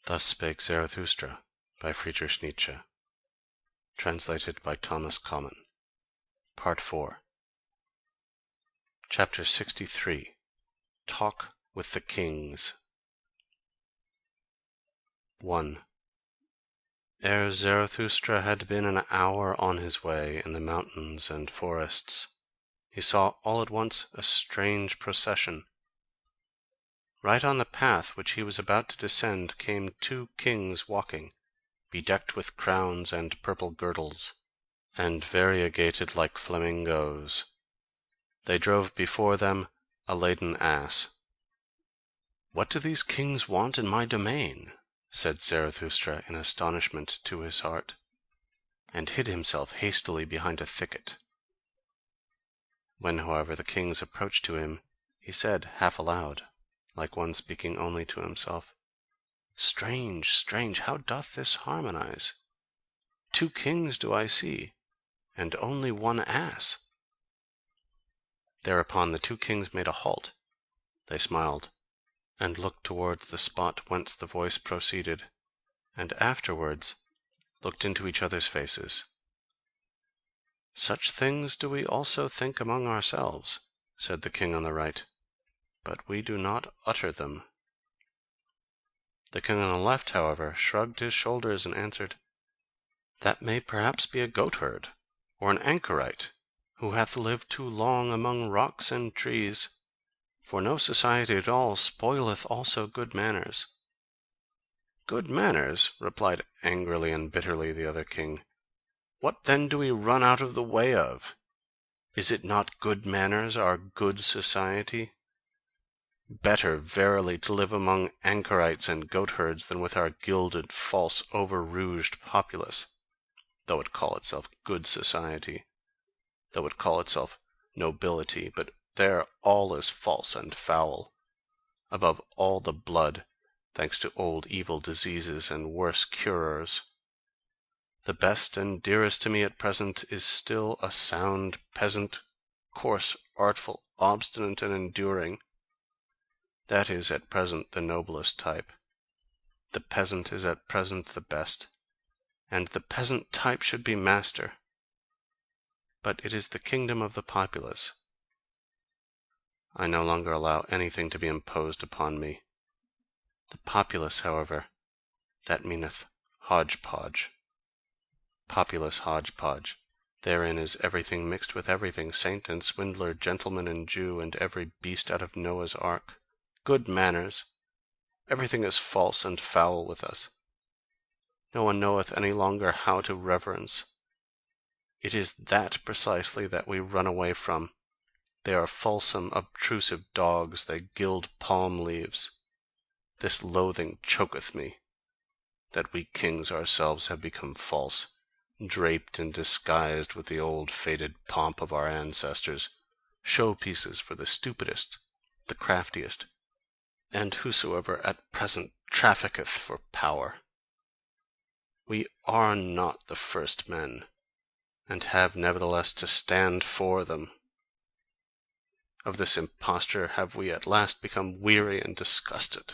Thus Spake Zarathustra by Friedrich Nietzsche. Translated by Thomas Common. Part 4. Chapter 63. Talk with the Kings. 1. Ere Zarathustra had been an hour on his way in the mountains and forests, he saw all at once a strange procession. Right on the path which he was about to descend came 2 kings walking, bedecked with crowns and purple girdles, and variegated like flamingoes. They drove before them a laden ass. "What do these kings want in my domain?" said Zarathustra in astonishment to his heart, and hid himself hastily behind a thicket. When, however, the kings approached to him, he said half aloud, like one speaking only to himself, "Strange, strange, how doth this harmonize? 2 kings do I see, and only 1 ass." Thereupon the 2 kings made a halt. They smiled, and looked towards the spot whence the voice proceeded, and afterwards looked into each other's faces. "Such things do we also think among ourselves," said the king on the right, "but we do not utter them." The king on the left, however, shrugged his shoulders and answered, "That may perhaps be a goatherd, or an anchorite, who hath lived too long among rocks and trees, for no society at all spoileth also good manners." "Good manners?" replied angrily and bitterly the other king. "What then do we run out of the way of? Is it not good manners are good society? Better verily to live among anchorites and goatherds than with our gilded, false, over-rouged populace, though it call itself good society, though it call itself nobility, but there all is false and foul. Above all the blood, thanks to old evil diseases and worse curers. The best and dearest to me at present is still a sound peasant, coarse, artful, obstinate, and enduring. That is at present the noblest type. The peasant is at present the best, and the peasant type should be master. But it is the kingdom of the populace. I no longer allow anything to be imposed upon me. The populace, however, that meaneth hodgepodge. Populace hodgepodge. Therein is everything mixed with everything, saint and swindler, gentleman and Jew, and every beast out of Noah's ark. Good manners! Everything is false and foul with us. No one knoweth any longer how to reverence. It is that precisely that we run away from. They are fulsome, obtrusive dogs, they gild palm leaves. This loathing choketh me, that we kings ourselves have become false, draped and disguised with the old faded pomp of our ancestors, show-pieces for the stupidest, the craftiest, and whosoever at present trafficketh for power. We are not the first men, and have nevertheless to stand for them. Of this imposture have we at last become weary and disgusted.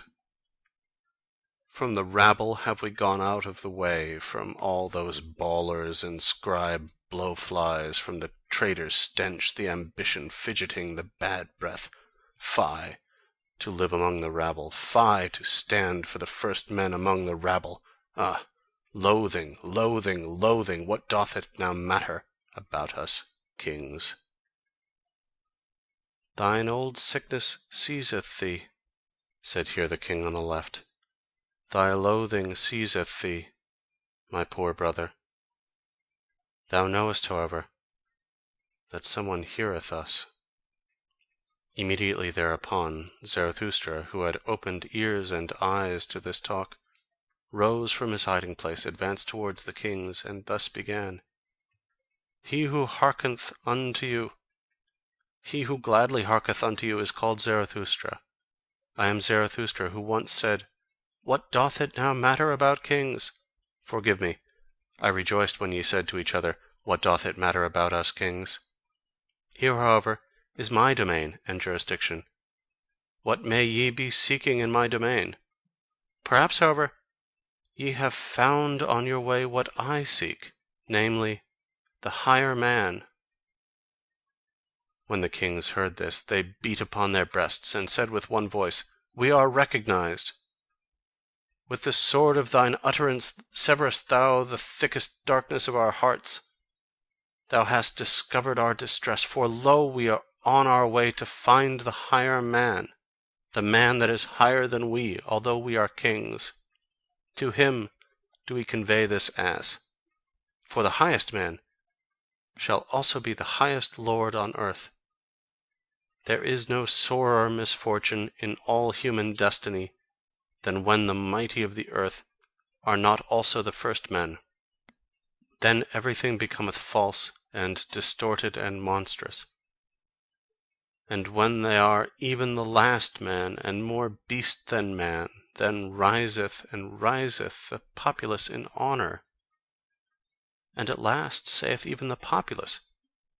From the rabble have we gone out of the way, from all those bawlers and scribe blowflies, from the traitor's stench, the ambition fidgeting, the bad breath. Fie, to live among the rabble! Fie, to stand for the first men among the rabble! Ah, loathing, loathing, loathing! What doth it now matter about us, kings? "Thine old sickness seizeth thee," said here the king on the left. "Thy loathing seizeth thee, my poor brother. Thou knowest, however, that some one heareth us." Immediately thereupon, Zarathustra, who had opened ears and eyes to this talk, rose from his hiding place, advanced towards the kings, and thus began: "He who hearkeneth unto you, he who gladly hearkeneth unto you, is called Zarathustra. I am Zarathustra, who once said, 'What doth it now matter about kings?' Forgive me, I rejoiced when ye said to each other, 'What doth it matter about us, kings?' Here, however, is my domain and jurisdiction. What may ye be seeking in my domain? Perhaps, however, Ye have found on your way what I seek, namely, the higher man." When the kings heard this, they beat upon their breasts, and said with one voice, "We are recognized. With the sword of thine utterance severest thou the thickest darkness of our hearts. Thou hast discovered our distress, for lo, we are on our way to find the higher man, the man that is higher than we, although we are kings. To him do we convey this ass, for the highest man shall also be the highest lord on earth. There is no sorer misfortune in all human destiny than when the mighty of the earth are not also the first men. Then everything becometh false and distorted and monstrous. And when they are even the last man, and more beast than man, then riseth and riseth the populace in honour. And at last saith even the populace,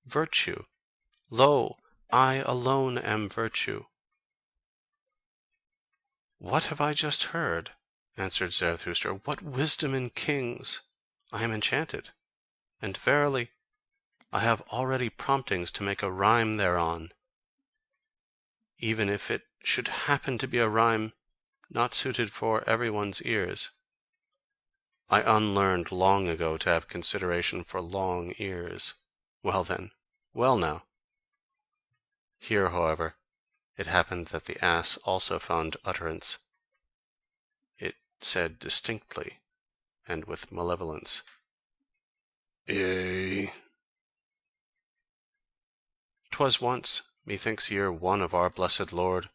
Virtue, lo, I alone am virtue. What have I just heard? Answered Zarathustra. What wisdom in kings! I am enchanted, and verily I have already promptings to make a rhyme thereon, even if it should happen to be a rhyme not suited for every one's ears. I unlearned long ago to have consideration for long ears. Well then, well now. Here, however, it happened that the ass also found utterance. It said distinctly, and with malevolence, "Yea. 'Twas once, methinks year one of our blessed Lord,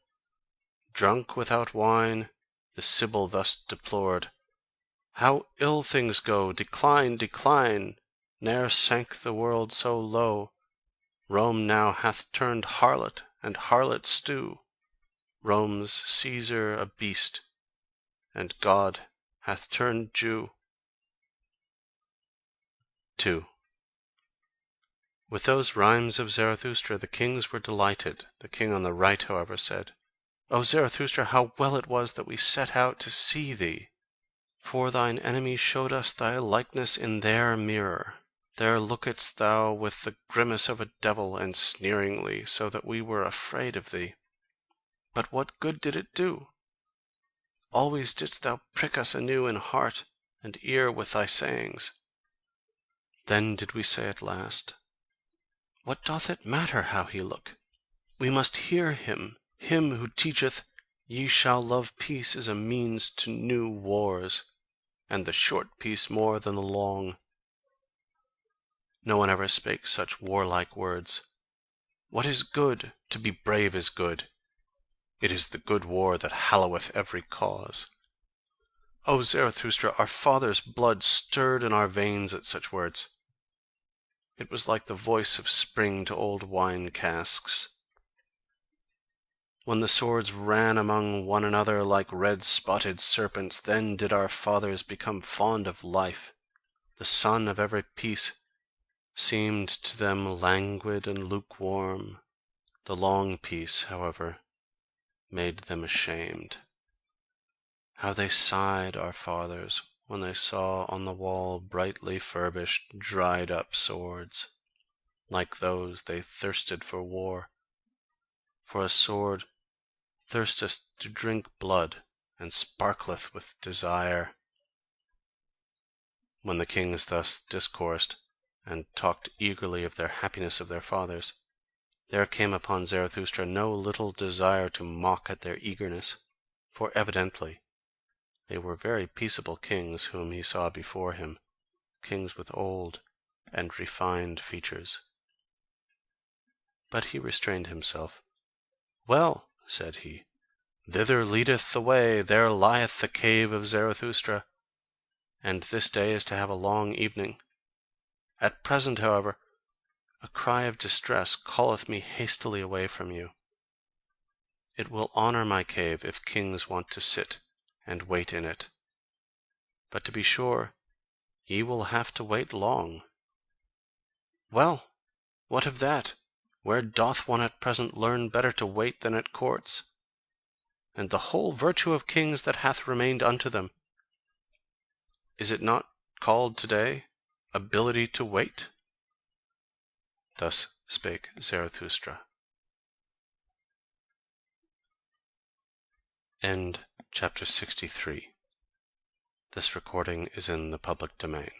drunk without wine, the Sibyl thus deplored, How ill things go! Decline, decline! Ne'er sank the world so low. Rome now hath turned harlot, and harlot stew. Rome's Caesar a beast, and God hath turned Jew." 2. With those rhymes of Zarathustra the kings were delighted. The king on the right, however, said, "O Zarathustra, how well it was that we set out to see thee! For thine enemies showed us thy likeness in their mirror. There lookedst thou with the grimace of a devil, and sneeringly, so that we were afraid of thee. But what good did it do? Always didst thou prick us anew in heart and ear with thy sayings. Then did we say at last, What doth it matter how he look? We must hear him, him who teacheth, Ye shall love peace as a means to new wars, and the short peace more than the long. No one ever spake such warlike words. What is good? To be brave is good. It is the good war that halloweth every cause. O Zarathustra, our fathers' blood stirred in our veins at such words. It was like the voice of spring to old wine casks. When the swords ran among one another like red spotted serpents, then did our fathers become fond of life. The sun of every peace seemed to them languid and lukewarm. The long peace, however, made them ashamed. How they sighed, our fathers, when they saw on the wall brightly furbished, dried up swords. Like those they thirsted for war. For a sword thirsteth to drink blood, and sparkleth with desire. When the kings thus discoursed, and talked eagerly of their happiness of their fathers, there came upon Zarathustra no little desire to mock at their eagerness, for evidently they were very peaceable kings whom he saw before him, kings with old and refined features. But he restrained himself. "Well," said he, "thither leadeth the way, there lieth the cave of Zarathustra, and this day is to have a long evening. At present, however, a cry of distress calleth me hastily away from you. It will honour my cave if kings want to sit and wait in it. But to be sure, ye will have to wait long." "Well, what of that? Where doth one at present learn better to wait than at courts? And the whole virtue of kings that hath remained unto them. Is it not called today ability to wait? Thus spake Zarathustra. End chapter 63. This recording is in the public domain.